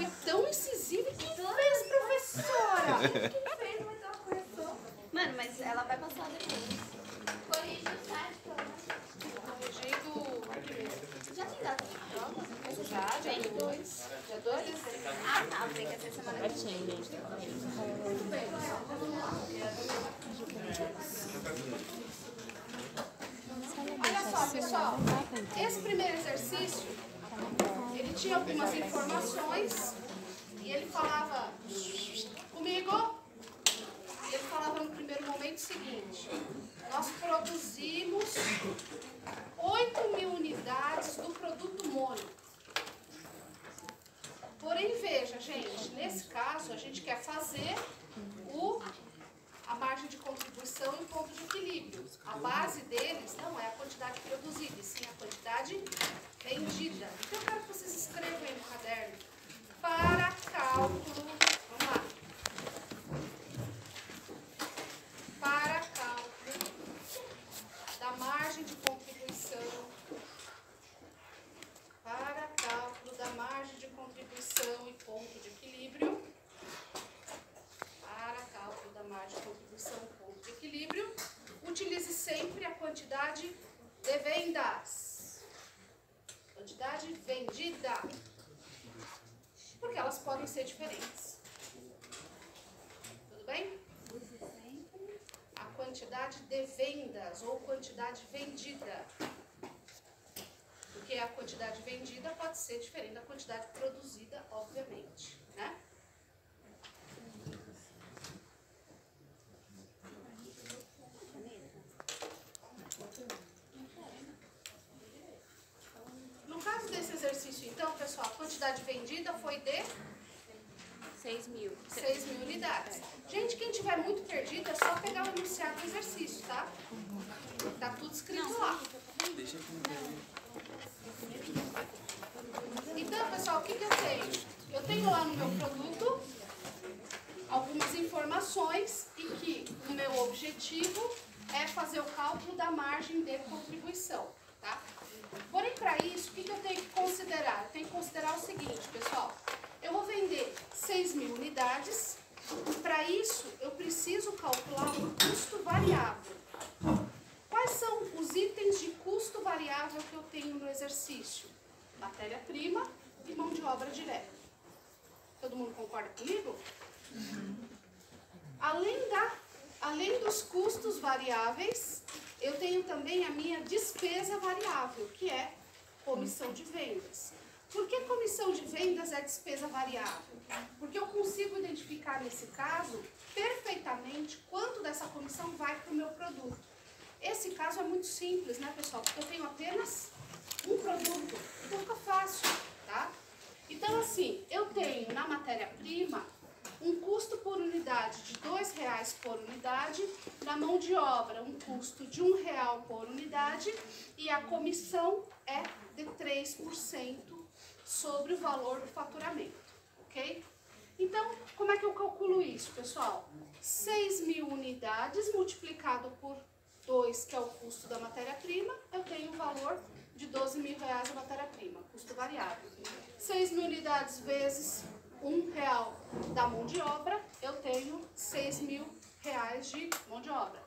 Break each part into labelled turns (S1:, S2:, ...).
S1: foi tão incisiva. E quem fez, professora?
S2: Quem fez vai ter uma correção.
S3: Mano, mas ela vai passar depois.
S2: Corrige o site, pelo menos.
S1: Corrigindo primeiro.
S3: Já tem data de prova?
S1: Já, dia 2. Dia 2?
S3: Ah, tá. Tem que ser semana que vem.
S1: Muito bem, pessoal. Vamos lá. Olha só, pessoal. Esse primeiro exercício, ele tinha algumas informações e ele falava comigo. E ele falava no primeiro momento o seguinte: nós produzimos 8.000 unidades do produto mono. Porém, veja, gente, nesse caso a gente quer fazer a margem de contribuição e o ponto de equilíbrio. A base deles não é a quantidade produzida, e sim a quantidade vendida. Então eu quero que vocês escrevam aí no caderno: para cálculo, vamos lá, para cálculo da margem de contribuição, para cálculo da margem de contribuição e ponto de equilíbrio, para cálculo da margem de contribuição e ponto de equilíbrio, utilize sempre a quantidade de vendas, quantidade vendida, porque elas podem ser diferentes. Tudo bem? A quantidade de vendas ou quantidade vendida. Porque a quantidade vendida pode ser diferente da quantidade produzida, obviamente, né? No caso desse exercício, então, pessoal, a quantidade vendida foi de
S3: 6.000.
S1: 6.000 unidades. Gente, quem tiver muito perdido é só pegar o enunciado do exercício, tá? Tá tudo escrito lá. Então, pessoal, o que eu tenho? Eu tenho lá no meu produto algumas informações e que o meu objetivo é fazer o cálculo da margem de contribuição, tá? Porém, para isso, o que eu tenho que considerar? Eu tenho que considerar o seguinte, pessoal. Eu vou vender 6.000 unidades. Para isso, eu preciso calcular o custo variável. Quais são os itens de custo variável que eu tenho no exercício? Matéria-prima e mão de obra direta. Todo mundo concorda comigo? Além dos custos variáveis, eu tenho também a minha despesa variável, que é comissão de vendas. Por que comissão de vendas é despesa variável? Porque eu consigo identificar, nesse caso, perfeitamente quanto dessa comissão vai para o meu produto. Esse caso é muito simples, né, pessoal? Porque eu tenho apenas um produto, então fica fácil, tá? Então, assim, eu tenho na matéria-prima um custo por unidade de R$2 por unidade, na mão de obra um custo de R$1 por unidade e a comissão é de 3% sobre o valor do faturamento, ok? Então, como é que eu calculo isso, pessoal? 6.000 unidades multiplicado por 2, que é o custo da matéria-prima, eu tenho o valor de R$12.000 a matéria-prima, custo variável. 6.000 unidades vezes R$1 da mão de obra, eu tenho R$6.000 de mão de obra.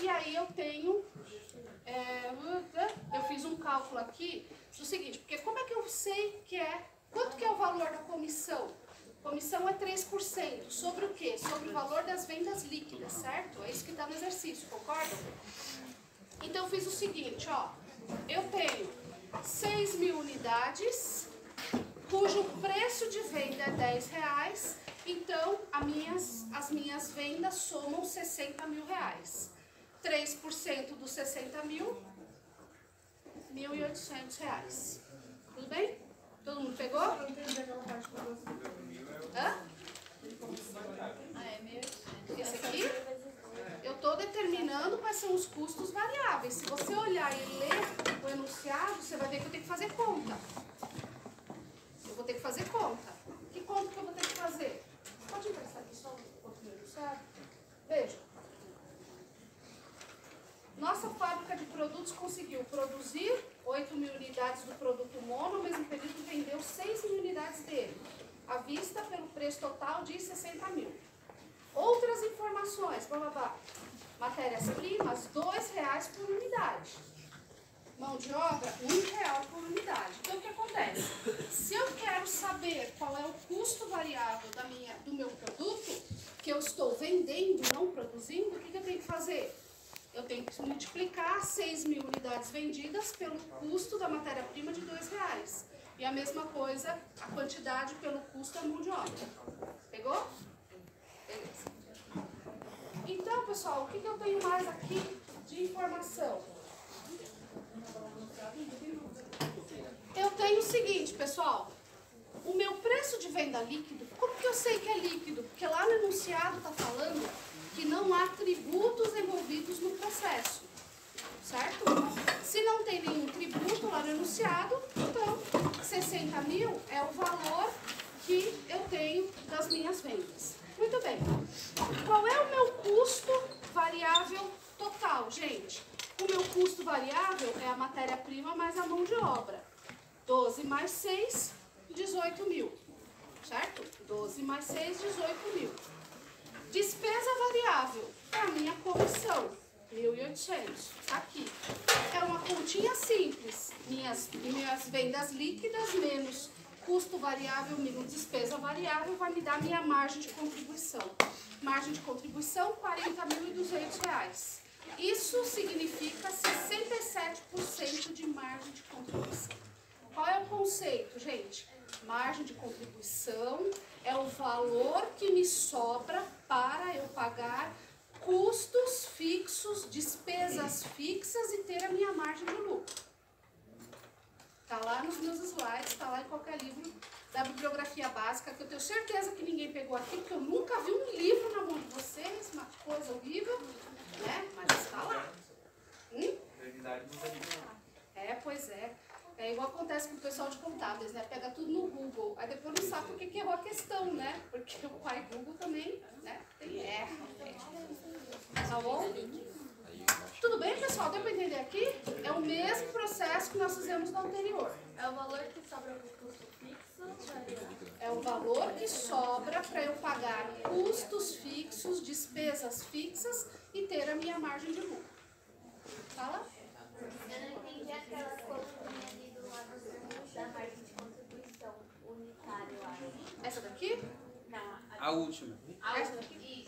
S1: E aí eu tenho, eu fiz um cálculo aqui do seguinte, porque como é que eu sei quanto que é o valor da comissão? Comissão é 3%, sobre o quê? Sobre o valor das vendas líquidas, certo? É isso que está no exercício, concordam? Então eu fiz o seguinte, ó, eu tenho 6.000 unidades, cujo preço de venda é R$10, então as minhas vendas somam R$60.000. 3% dos 60.000, R$1.800. Tudo bem? Todo mundo pegou?
S2: Não entendi aquela parte que você...
S1: Hã?
S3: É 1.800.
S1: Esse aqui? Eu estou determinando quais são os custos variáveis. Se você olhar e ler o enunciado, você vai ver que eu tenho que fazer conta. Eu vou ter que fazer conta. Que conta que eu vou ter que fazer? Pode emprestar aqui só um pouquinho, certo? Veja. Nossa fábrica de produtos conseguiu produzir 8.000 unidades do produto mono, ao mesmo período vendeu 6.000 unidades dele. à vista pelo preço total de 60 mil. Outras informações, blá, blá, blá. Matérias-primas, R$2 por unidade. Mão de obra, R$1 por unidade. Então, o que acontece? Se eu quero saber qual é o custo variável do meu produto, que eu estou vendendo, não produzindo, o que eu tenho que fazer? Eu tenho que multiplicar 6 mil unidades vendidas pelo custo da matéria-prima de R$2. E a mesma coisa, a quantidade pelo custo da mão de obra. Pegou? Beleza. Então, pessoal, o que eu tenho mais aqui de informação? Eu tenho o seguinte, pessoal. O meu preço de venda líquido, como que eu sei que é líquido? Porque lá no enunciado está falando que não há tributos envolvidos no processo, certo? Se não tem nenhum tributo lá no enunciado, então 60 mil é o valor que eu tenho das minhas vendas. Muito bem. Qual é o meu custo variável total, gente? O meu custo variável é a matéria-prima mais a mão de obra. 12 mais 6, 18 mil, certo? 12 mais 6, 18 mil. Despesa variável, é a minha comissão, 1.800, aqui. É uma continha simples, minhas vendas líquidas menos custo variável menos despesa variável vai me dar minha margem de contribuição. Margem de contribuição, R$40.200. Isso significa 67% de margem de contribuição. Qual é o conceito, gente? Margem de contribuição é o valor que me sobra para eu pagar custos fixos, despesas fixas e ter a minha margem de lucro. Está lá nos meus slides, está lá em qualquer livro da bibliografia básica, que eu tenho certeza que ninguém pegou aqui, porque eu nunca vi um livro na mão de vocês, uma coisa horrível, né? Mas está lá. É, pois é. É igual acontece com o pessoal de contábeis, né? Pega tudo no Google, aí depois não sabe por que errou a questão, né? Porque o pai Google também, né? Tem erro. Tá bom? Tudo bem, pessoal? Deu para entender aqui? É o mesmo processo que nós fizemos no anterior.
S2: É o valor que sobra para o custo fixo?
S1: É o valor que sobra para eu pagar custos fixos, despesas fixas e ter a minha margem de lucro. Fala?
S2: Eu não entendi aquela coluninha ali do lado da margem de contribuição unitária, eu acho.
S1: Essa daqui?
S2: Não,
S4: A última.
S1: Essa daqui?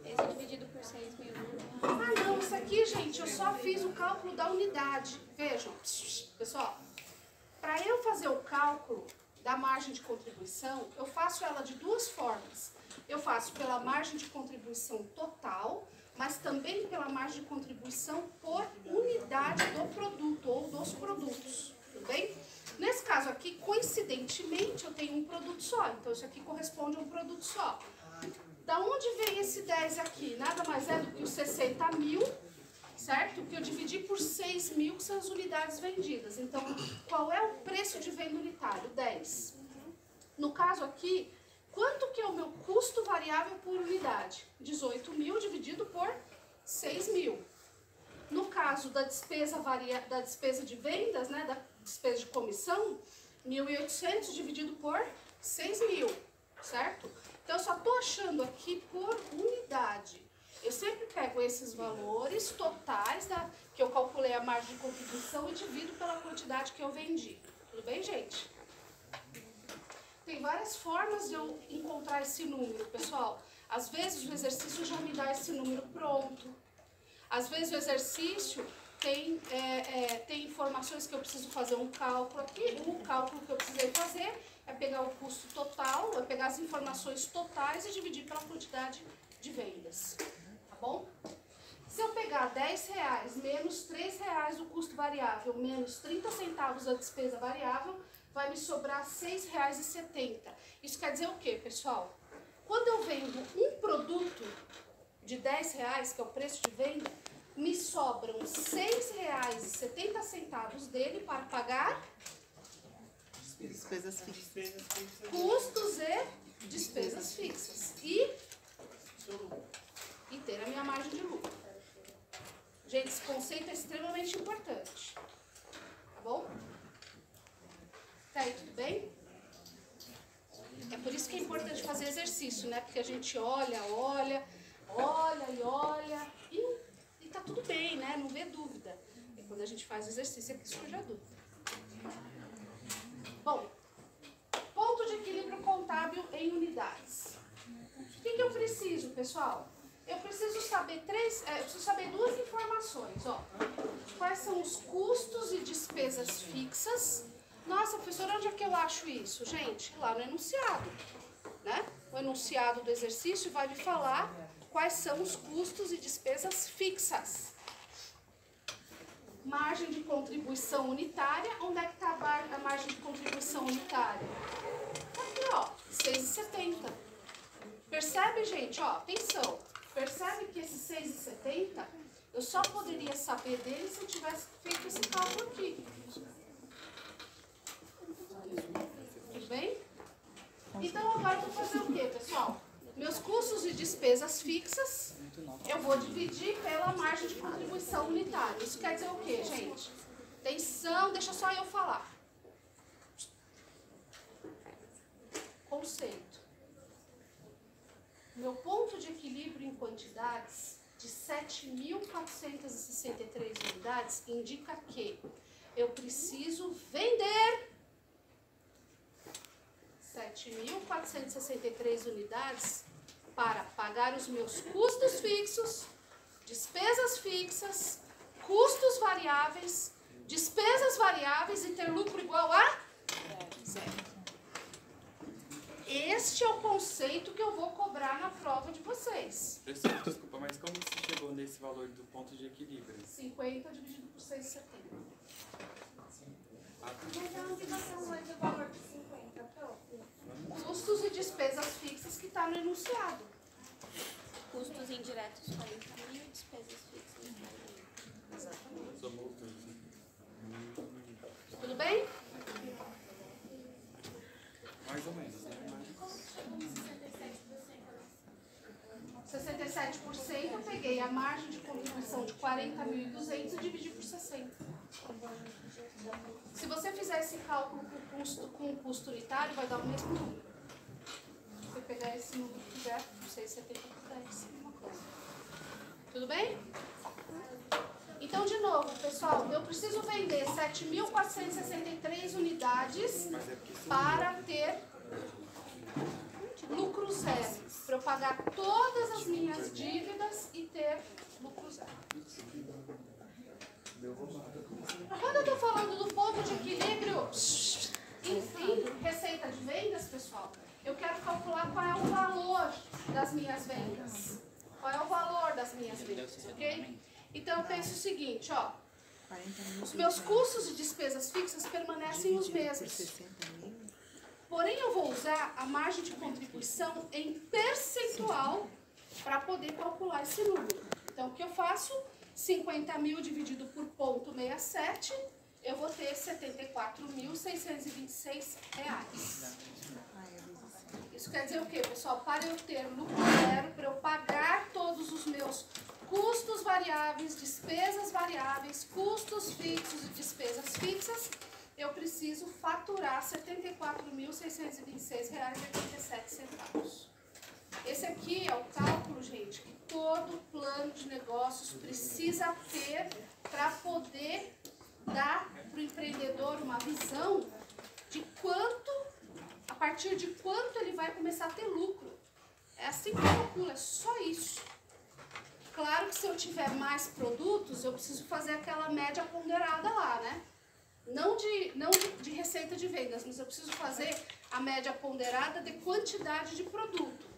S3: Esse é dividido por 6 mil.
S1: Ah, não, isso aqui, gente, eu só fiz o cálculo da unidade. Vejam, pessoal, para eu fazer o cálculo da margem de contribuição, eu faço ela de duas formas. Eu faço pela margem de contribuição total, mas também pela margem de contribuição por unidade do produto ou dos produtos, tudo bem? Nesse caso aqui, coincidentemente, eu tenho um produto só, então isso aqui corresponde a um produto só. Da onde vem esse 10 aqui? Nada mais é do que os 60 mil, certo? Que eu dividi por 6 mil, que são as unidades vendidas. Então, qual é o preço de venda unitário? 10. No caso aqui, quanto que é o meu custo variável por unidade? 18 mil dividido por 6 mil. No caso da despesa, da despesa de vendas, né, da despesa de comissão, 1.800 dividido por 6 mil, certo? Então, eu só estou achando aqui por unidade. Eu sempre pego esses valores totais que eu calculei a margem de contribuição e divido pela quantidade que eu vendi. Tudo bem, gente? Tem várias formas de eu encontrar esse número, pessoal. Às vezes o exercício já me dá esse número pronto. Às vezes o exercício tem informações que eu preciso fazer um cálculo aqui. O cálculo que eu precisei fazer é pegar o custo total, é pegar as informações totais e dividir pela quantidade de vendas. Tá bom? Se eu pegar R$10 menos R$3 o custo variável, menos 30 centavos a despesa variável, vai me sobrar R$6,70. Isso quer dizer o quê, pessoal? Quando eu vendo um produto de R$10, que é o preço de venda, me sobram R$6,70 dele para pagar
S5: Despesas fixas.
S1: custos e despesas fixas. E ter a minha margem de lucro. Gente, esse conceito é extremamente importante. Tá bom? Tá aí, tudo bem? exercício, né? Porque a gente olha e tá tudo bem, né? Não vê dúvida. E quando a gente faz exercício é que surge a dúvida. Bom, ponto de equilíbrio contábil em unidades. O que eu preciso, pessoal? Eu preciso saber duas informações, ó. Quais são os custos e despesas fixas? Nossa, professora, onde é que eu acho isso? Gente, lá no enunciado, né? O enunciado do exercício vai me falar quais são os custos e despesas fixas. Margem de contribuição unitária. Onde é que está a margem de contribuição unitária? Aqui, ó, 6,70. Percebe, gente? Ó, atenção. Percebe que esse 6,70 eu só poderia saber dele se eu tivesse feito esse cálculo aqui. Tudo bem? Então agora eu vou fazer o quê, pessoal? Meus custos e despesas fixas eu vou dividir pela margem de contribuição unitária. Isso quer dizer o quê, gente? Atenção, deixa só eu falar. Conceito. Meu ponto de equilíbrio em quantidades de 7.463 unidades indica que eu preciso vender 7.463 unidades para pagar os meus custos fixos, despesas fixas, custos variáveis, despesas variáveis e ter lucro igual a zero. Este é o conceito que eu vou cobrar na prova de vocês.
S4: Professor, desculpa, mas como você chegou nesse valor do ponto de equilíbrio?
S1: 50 dividido por 6,70.
S2: Mas aonde você usou esse valor de 50, próprio?
S1: Custos e despesas fixas que está no enunciado.
S3: Custos indiretos 40.000, despesas fixas 40.000.
S1: Exatamente.
S4: Somou tudo.
S1: Tudo bem?
S4: Mais ou menos, né?
S1: 67% eu peguei a margem de contribuição de 40.200 e dividi por 60. Se você fizer esse cálculo com o custo unitário, vai dar o mesmo número. Se você pegar esse número que tiver, 6,70 por 10, uma coisa. Tudo bem? Então, de novo, pessoal, eu preciso vender 7.463 unidades para ter lucro zero. Para eu pagar todas as minhas dívidas e ter lucro zero. Quando eu estou falando do ponto de equilíbrio, enfim, receita de vendas, pessoal, eu quero calcular qual é o valor das minhas vendas. Qual é o valor das minhas vendas, ok? Então, eu penso o seguinte, ó. Os meus custos e despesas fixas permanecem os mesmos. Porém, eu vou usar a margem de contribuição em percentual para poder calcular esse número. Então, o que eu faço? 50.000 dividido por 0,67, eu vou ter R$ 74.626. Isso quer dizer o quê, pessoal? Para eu ter lucro zero, para eu pagar todos os meus custos variáveis, despesas variáveis, custos fixos e despesas fixas, eu preciso faturar R$ 74.626,87. Esse aqui é o cálculo, gente, que todo plano de negócios precisa ter para poder dar para o empreendedor uma visão de quanto, a partir de quanto ele vai começar a ter lucro. É assim que eu calculo, é só isso. Claro que se eu tiver mais produtos, eu preciso fazer aquela média ponderada lá, né? Não de receita de vendas, mas eu preciso fazer a média ponderada de quantidade de produto.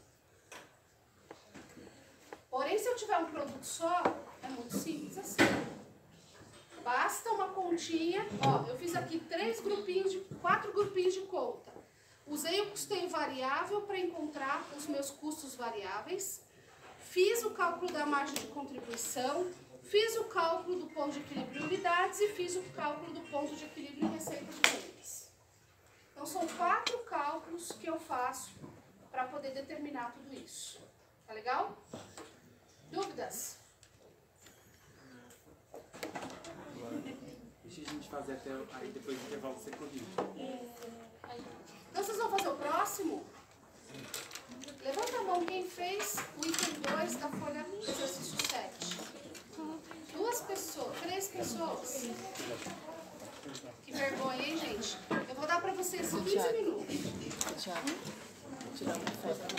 S1: Porém, se eu tiver um produto só, é muito simples assim. Basta uma continha, ó, eu fiz aqui 4 grupinhos de conta. Usei o custeio variável para encontrar os meus custos variáveis. Fiz o cálculo da margem de contribuição, fiz o cálculo do ponto de equilíbrio em unidades e fiz o cálculo do ponto de equilíbrio em receita de vendas. Então, são 4 cálculos que eu faço para poder determinar tudo isso. Tá legal? Dúvidas?
S4: Deixa a gente fazer até aí, depois do intervalo você corrige.
S1: Então, vocês vão fazer o próximo? todos. Que vergonha, hein, gente? Eu vou dar para vocês 15 minutos.
S5: Tiago, vou tirar uma foto.